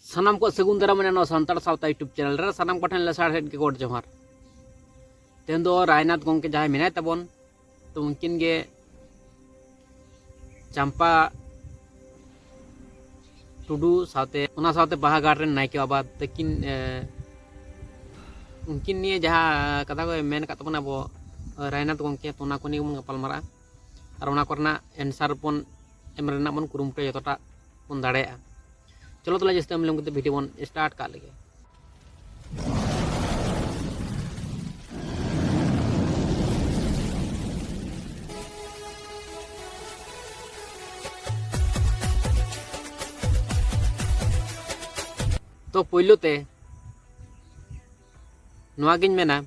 सानाम को सगुन दारा मने नो सांताड़ सावता यूट्यूब चैनल रे सानाम को ठेन लेसार हेड के गोड जोहार तेन दो रायनाथ गोंके जहां मेनाय तबन तो उनकिन गे चंपा टुडू सावते उना सावते बाहा गार्ड रेन नायके बाबा तकिन उनकिन निये जहां कथा को मेन का तबन अबो रायनाथ गोंके तो उना को नि गपल मारा और उना करना एंसर पन एम रेना बन कुरुमटे जतटा बन दाड़ेया चलो तो जैसे हम लोग वीडियो बन स्टार्ट कर लेंगे। तो पहलू ते नुआगिन मेना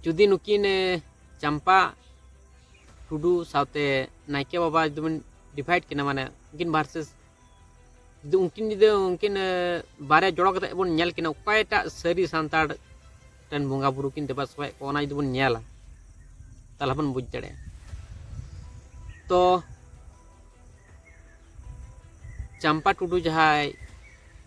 जुदी नुकिन चंपा टुडू सावते नायके बाबा जुदि डिवाइड किना माने उनकिन वर्सेस उनकिन बारे जोड़ कते बन नेल किना उकायटा सारी सांताड़ टन बोंगा बुरु किन देबा सबाय कोना जुदि बन नेला ताला बन बुझ दड़े तो चंपा टुडू जहाय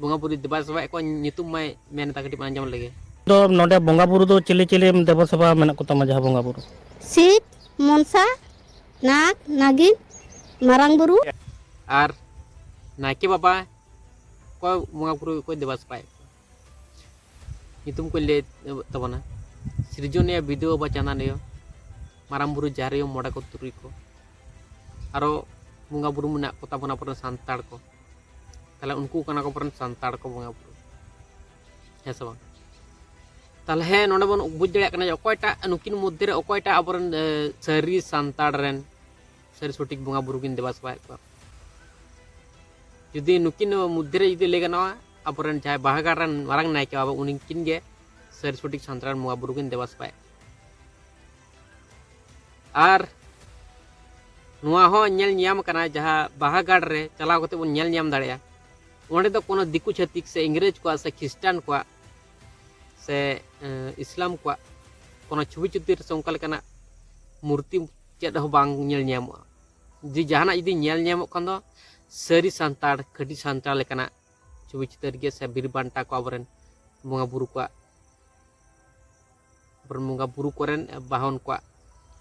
बोंगा बुरु देबा सबाय को नितुम मै मेन ता कटी आंजम लगे तो नोडे बोंगा बुरु दो चिली चिली देबा सभा मेना को तमा जहा बोंगा बुरु शिव मनसा नाग नागिन मारांग बुरु और नायके बाबा को बोंगा बुरु को देबा सबाय नितुम को ले तबना सृजनिया वीडियो बचाना ने मारांग बुरु जारियो मोड़ा को तुरी को आरो बोंगा बुरु मना को तबना पर सांताड़ को ताले उनको कना को पर सांताड़ को बोंगा बुरु है सब ताले नोडे बन बुझ दड़िया कना अकोयटा नुकिन मध्य रे अकोयटा अबरन सारी सांताड़ रेन सारी सटिक बोंगा बुरु किन देबा सबाय को जुदी नुकिन मध्य रे जुदी लेगा नवा अबरन चाहे बाहागारन मारांग नायके बाबा उनकिन गे सारी सटिक सांताड़ बोंगा बुरु किन देबा सबाय आर नुआ हो नेल न्याम कना जहां बाहागार रे चलाव कते बन नेल न्याम दाड़िया ओंडे तो कोनो दिकु छतिक से इंग्रेज को से ख्रिस्टान को से इस्लाम को कोनो छवि चित्र से उनका लेकना मूर्ति चेद हो बांग नेल न्याम जी जहाना यदि नेल न्याम खन दो सारी सांताड़ खडी सांताड़ लेकना छवि चित्र गे से बीरबांटा को अबरन बोंगा बुरु को बोंगा बुरु कोरेन बाहन को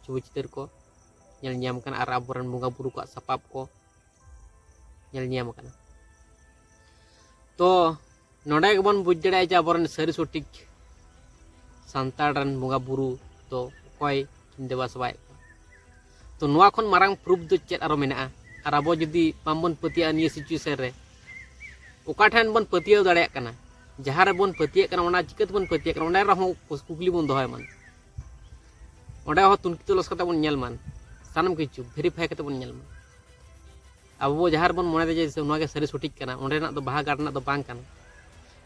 छवि चित्र को नेल न्याम कना आर अबरन बोंगा बुरु को सपाप को नेल न्याम कना तो नोडे बन बुझ दड़े जे अबरन सारी सटिक सांताड़ रन बोंगा बुरु तो कोय देबा सबाय तो नुआ खन मारांग प्रूफ दो चेद आरो मेना आर अबो जुदी बामबन पतिया निये सिचुएशन रे ओका ठन बन पतिया दड़े कना जहां रे बन पतिया कना ओना चिकत बन पतिया कना ओना रहो कुकली बन दोहय मन ओडे हो तुनकी तलस कता बन नेल मन सानम किछु वेरीफाई कते बन नेल मन अब जहां बन मने दे जे ओना के सारी सटिक कना ओंडे ना दो बाहा गाडना दो बांग कना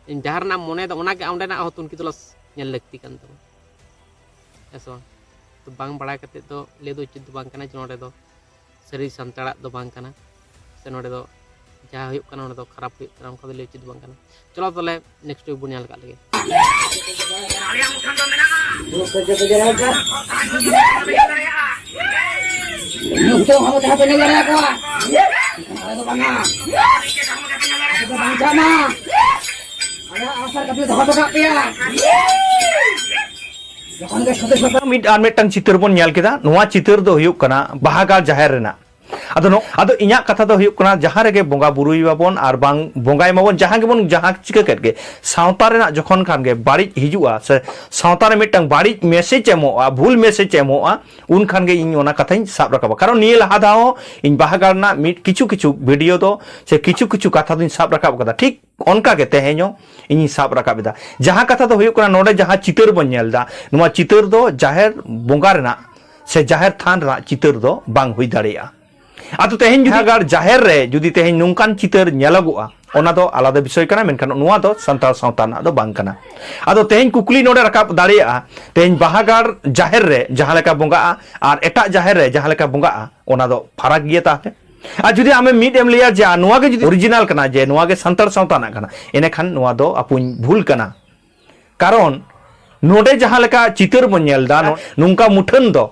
इन जहां ना मने दो ओना के ओंडे ना हो तुनकी तलस नेल लगती कन तो ऐसा तो बांग बड़ा कते तो ले दो उचित बांग कना नोडे दो सारी सांताड़ा दो बांग कना से नोडे दो जहां हुयुक कना ओना दो खराब हुयुक कना उनका ले उचित बांग कना चलो तले नेक्स्ट वीक बुनियाल का लगे Musuh kamu tak boleh gerak kau. Ada mana? Ada bangsa mah. Ada asal kau dah ada tak pia. Jangan guys kau tu. मिड आर मिटंग चित्र बन नेल केदा नोआ चित्र दो हुयुक कना बाहागार जाहेर रेना आदो इना कथा दो हुयुक कना जहां रेगे बोंगा बुरुई बाबन आर बांग बोंगाय माबन जहां गेबन जहां चिका केटगे सावता रेना जखन खान गे बाड़ी हिजुआ से सावता रे मिटंग बाड़ी मेसेज एमोआ भूल मेसेज एमोआ उन खान गे इन ओना कथाई साब रकाबा कारण निये लहा दाओ इन बाहागार ना मिट किछु किछु वीडियो दो से किछु किछु कथा दिन साब रकाब कदा ठीक ओनका के तेहेño इन साब रकाबदा जहां कथा दो हुयुक कना नोडे जहां चितर बन नेलदा नुआ चितर दो जाहेर बोंगा रेना से जाहेर थान रा चितर दो बांग हुई दाड़िया आतो तेहेñ जुदी अगर जाहेर रे जुदी तेहेñ नुंकान चितर नेलगोआ ओना दो आलादा विषय कना मेनखान नुआ दो संताल सावता ना दो बांग कना आदो तेहेñ कुकली नोडे रकाब दाड़िया तेहेñ बाहागार जाहेर रे जहां लेका बोंगा आर एटा जाहेर रे जहां लेका बोंगा ओना दो फरक गिया ताते आ जुदी आमे मिड एम लिया जे नुआ के जुदी ओरिजिनल कना जे नुआ के संताल सावता ना कना एने खान नुआ दो अपुन भूल कना कारण नोडे जहां लेका चितर बन नेलदा नुंका मुठन दो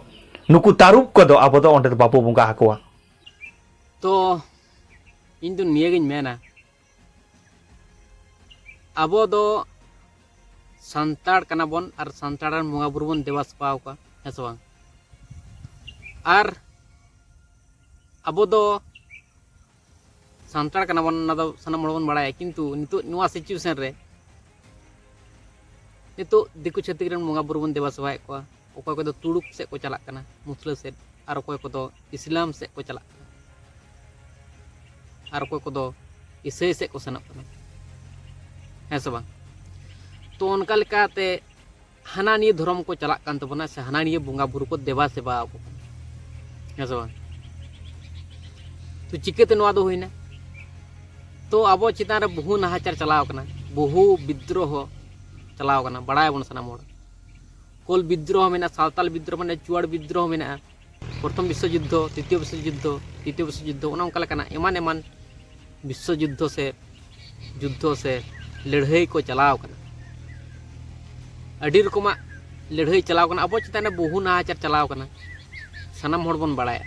नुकु तारुब को दो अब दो ओंडे बाबू बोंगा हाकुआ तो इन दो निये गिन मेना ᱟᱵᱚ ᱫᱚ ᱥᱟᱱᱛᱟᱲ ᱠᱟᱱᱟ ᱵᱚन ᱟᱨ ᱥᱟᱱᱛᱟᱲ ᱨᱮᱱ ᱵᱚᱸᱜᱟ ᱵᱩᱨᱩ ᱵᱚᱱ ᱫᱮᱵᱟ ᱥᱮᱵᱟ ᱠᱚᱣᱟ ᱦᱮᱸ ᱥᱮ ᱵᱟᱝ ᱟᱨ ᱟᱵᱚ ᱫᱚ ᱥᱟᱱᱛᱟᱲ ᱠᱟᱱᱟ ᱵᱚᱱ ᱚᱱᱟ ᱫᱚ ᱥᱟᱱᱟᱢ ᱦᱚᱲ ᱵᱚᱱ ᱵᱟᱲᱟᱭᱟ ᱠᱤᱱᱛᱩ ᱱᱤᱛᱚᱜ ᱱᱚᱣᱟ ᱥᱤᱪᱩᱭᱮᱥᱚᱱ ᱨᱮ नितो दिकु छातिक रन बंगा बुरु बन देवा सेवाएं को अकय को तुड़ुक से को चलाक कना मुसला से और अकय को इस्लाम से को चलाक कना और अकय को ईसाई से को सनक कना है सब तो उनका लेकाते हाना निये धर्म को चलाक कान तबना से हाना निये बंगा बुरु को देवा सेवा को है सब तो चिकेते नवा दो होइना तो अब चितान रे बहु नाहाचार चलाव कना बहु विद्रोह चलाव कना बड़ाय बन सनाम होड़ कोल विद्रोह मेना सावताल विद्रोह माने चुआड़ विद्रोह मेना प्रथम विश्व युद्ध तृतीय विश्व युद्ध ओना उनका लेकाना एमान एमान विश्व युद्ध से लड़ाई को चलाव कना अडी रकमा लड़ाई चलाव कना अब चिताने बहु नाहाचार चलाव कना सनाम होड़ बन बड़ाया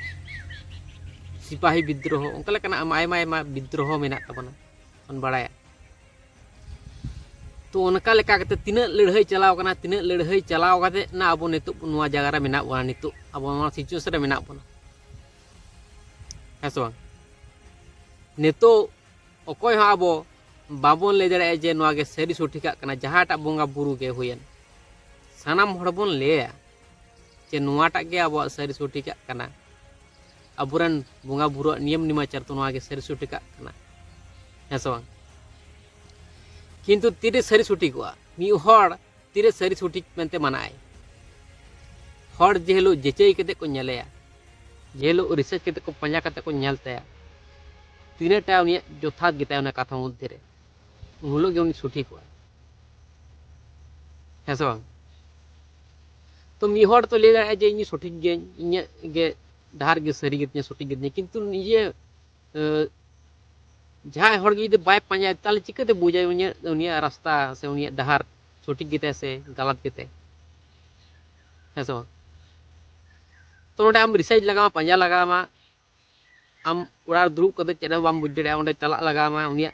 सिपाही विद्रोह उनका लेकाना आयमा आयमा विद्रोह मेना तबना बन बड़ाया तो उनका लेका कते तिना लड़ाई चलाव कना तिना लड़ाई चलाव कते ना अब नितो नुआ जगह रे मेना बना नितो अब नुआ सिचुएशन रे मेना बना है सो नितो अकय हा अब बाबन ले दरे जे नुआ गे सरी सठिका कना जहाटा बंगा बुरु गे होयन सानाम हड़ बन लेया जे नुआटा गे अब सरी सठिका कना अबुरन बंगा बुरु नियम निमाचार तो नुआ गे सरी सठिका कना है सो किंतु तीरे सरी सुटिकवा मी हड़ तीरे सरी सुटिक मेनते मनाय हड़ जेहलो जेचई कते को नेलेया जेहलो रिसर्च कते को पंजा कते को नेलताया तीनेटा उनी जोथात गिताय उना कथा मध्य रे उनलो गे उनी सुटिकवा हेसो तो मी हड़ तो ले जे इनी सुटिक गे इने गे डार गे सरी गे सुटिक गे किंतु निजे जहाँ हड़ गे बाय पांजा ताले चिकाते बुझाय उनिया रास्ता से उनिया डहार सठिक गिते से गलत गिते है सो तो नोडे आम रिसर्च लगामा पांजा लगामा आम उड़ा दुरुब कदे चेदा बाम बुझ दड़े ओंडे चला लगामा उनिया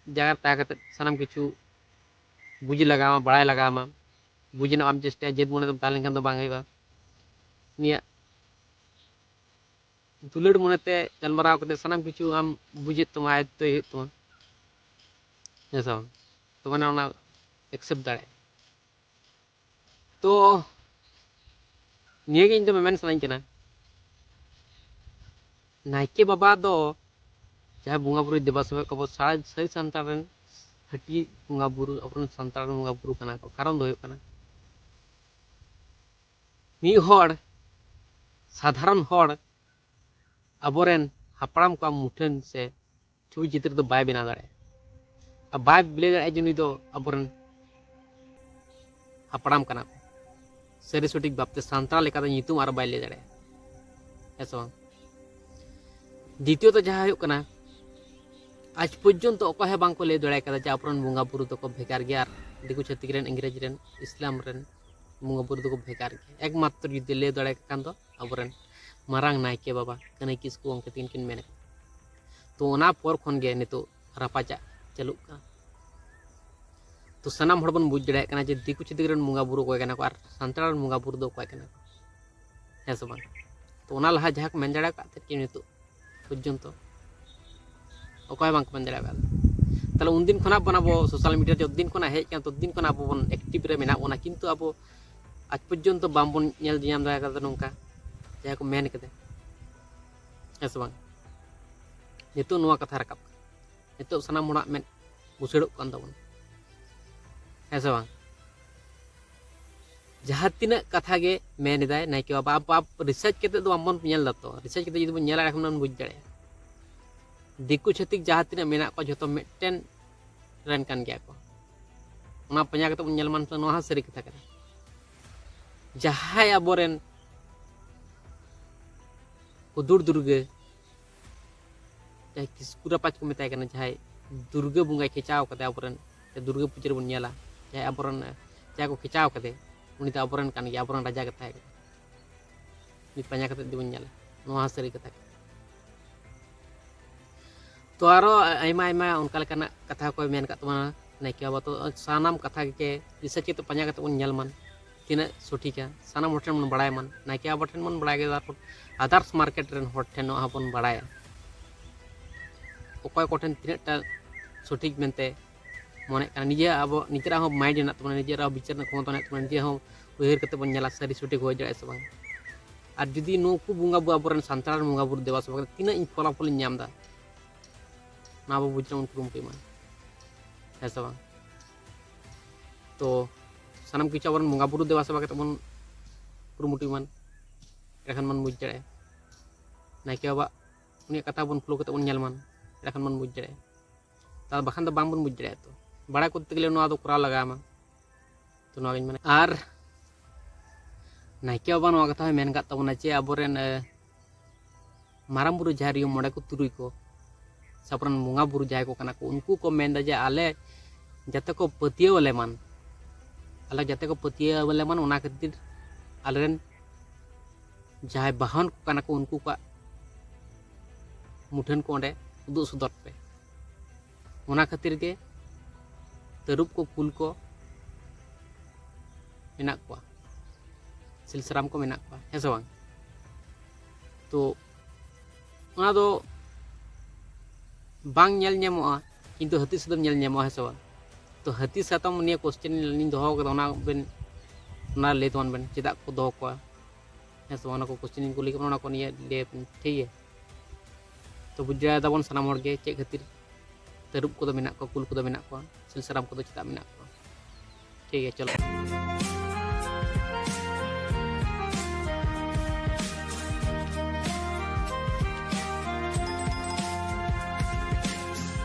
जगह ता कते सनाम किछु बुझ लगामा बड़ाय लगामा बुझना आम चेष्टा जेद मने तुम तालेन खान दो बांग होइबा उनिया दुलड़ मनते गलमाराव कते सनाम किछु आम बुझे तुम आयत्त तुम ऐसा तो मैंने उना एक्सेप्ट दाड़े तो निये गे इन तो मेन सनाई कना नायके बाबा दो जहाँ बंगा बुरु देवा सेवा को सही संतान रन हटी बंगा बुरु अपन संतान बंगा बुरु कना को कारण दो होय कना मी हड़ साधारण हड़ अबोरेन हापड़ाम को मुठन से छवि चित्र तो बाय बना दाड़े अब बाय बिले दाड़े जुनी दो अबोरेन हापड़ाम कना को सरी सठिक बापते सांताल लेका नितुम आर बाय ले दाड़े ऐसा द्वितीय तो जहाँ हुयुक कना आज पर्यंत अकय बांग को ले दाड़े कदा जे अपन बंगा बुरु तो को भेगार गया दिकु छातिक रेन इंग्रेज रेन इस्लाम रेन बंगा बुरु तो को भेगार गया एकमात्र जुदी ले दाड़े कान दो अबोरेन मारांग नायके बाबा कने किसको उनके तीन किन मेने तो ओना पर खन गे नितो रापाचा चलुक का तो सनाम हड़ बन बुझ दड़े कना जे दिकु छातिक रेन बंगा बुरु को कना को आर संताल रेन बंगा बुरु दो को कना है सब तो ओना लहा जहाँ को मेन दड़े का कि नितो पर्यंत अकय बांग मेन दड़े का ताले उन दिन खना बना बो सोशल मीडिया जो दिन खना हेज का तो दिन खना बो बन एक्टिव रे मेना ओना किंतु अब आज पर्यंत बाम बन नेल दियाम दड़े का नोंका जहाँ को मेन कदे है सब नितो नुआ कथा रकाब नितो सनाम होड़ा में बुसड़ोक कान तबन है सब जहाँ तीना कथा गे मेन दाय नायके बाबा आप रिसर्च कते दो आमबन नेल दतो रिसर्च कते जदि बन नेला एखन बन बुझ दड़े दिकु छातिक जहाँ तीना मेना को जतो मेटेन रेन कान गया को ओना पंजा कते बन नेल मान तो नोहा सरी कथा कना जहाँ अबोरेन हुदुर दुर्गे चाहे किसकुरा पाँच को मेताय कना चाहे दुर्गे बुंगाय खिचाव कते अबोरेन दुर्गे पूजा बन नेला चाहे अबोरेन चाहे को खिचाव कते उनी तो अबोरेन कान गया अबोरेन राजा कथा है नि पांजा कते दिबन नेला नोहा सरी कथा तो आरो आयमा आयमा उनका लेकाना कथा को मेन का तमा नायके बाबा तो सानाम कथा के रिसर्च के पंजा कते बन नेल मान तीना सठिका सानाम हर ठेन बन बड़ाय मान नायके बाबा ठेन बन बड़ाय के अदर्स मार्केट रेन हर ठेन बन बड़ाय अकय कोठेन तीनाटा सठिक मेनते मने निजे अब निजेरा हो माइंड हेना तमने निजेरा विचार क्षमता हेना तमने निजे हो उयहर कते बन नेला सारी सठिक हो जाए से बांग और जुदी नुकु बुंगा बुआ बरन सांतार बुंगा बुर देवा सब तीना इन फलाफल ᱧᱟᱢ दा ना बो बुझना उन कुरुमुटु मान है सब तो सानम किछु बरन बुंगा बुरु देवा सब कते बन कुरुमुटु मान एखन मन बुझ जड़े नायके बाबा उनी कथा बन फ्लो कते बन नेल मान एखन मन बुझ जड़े ता बखान द बांग बन बुझ जड़े तो बड़ा करते गेले नो आदो करा लगा मा तो नो गिन माने आर नायके बाबा नो कथा मेन का तबना चे अबोरेन माराम बुरु जारियो मोड़े को तुरुई को सापरन मुंगा बुरु जाय को कना को उनको को मेंदा जे आले जते को पतिये वाले मान आले जते को पतिये वाले मान ओना खातिर आलेरन जाय बहन को कना को उनको का मुठन को ओंडे उदु सुदर पे ओना खातिर के तरुप को कुल को मेना को सिलसराम को मेना को है से बांग तो ओना दो बांग नेल नेमोआ किंतु हाथी सदम नेल नेमोआ है सब तो हाथी सातम निया क्वेश्चन नि दोहो कदा ओना बेन ओना ले तोन बेन चिदा को दोहो को है सब ओना को क्वेश्चन को लिख ओना को निया ले ठीक है तो बुझा दाबन सनाम हर गे चे खातिर तरुप को मेना को कुल को मेना को सिलसराम को चिदा मेना को ठीक है चलो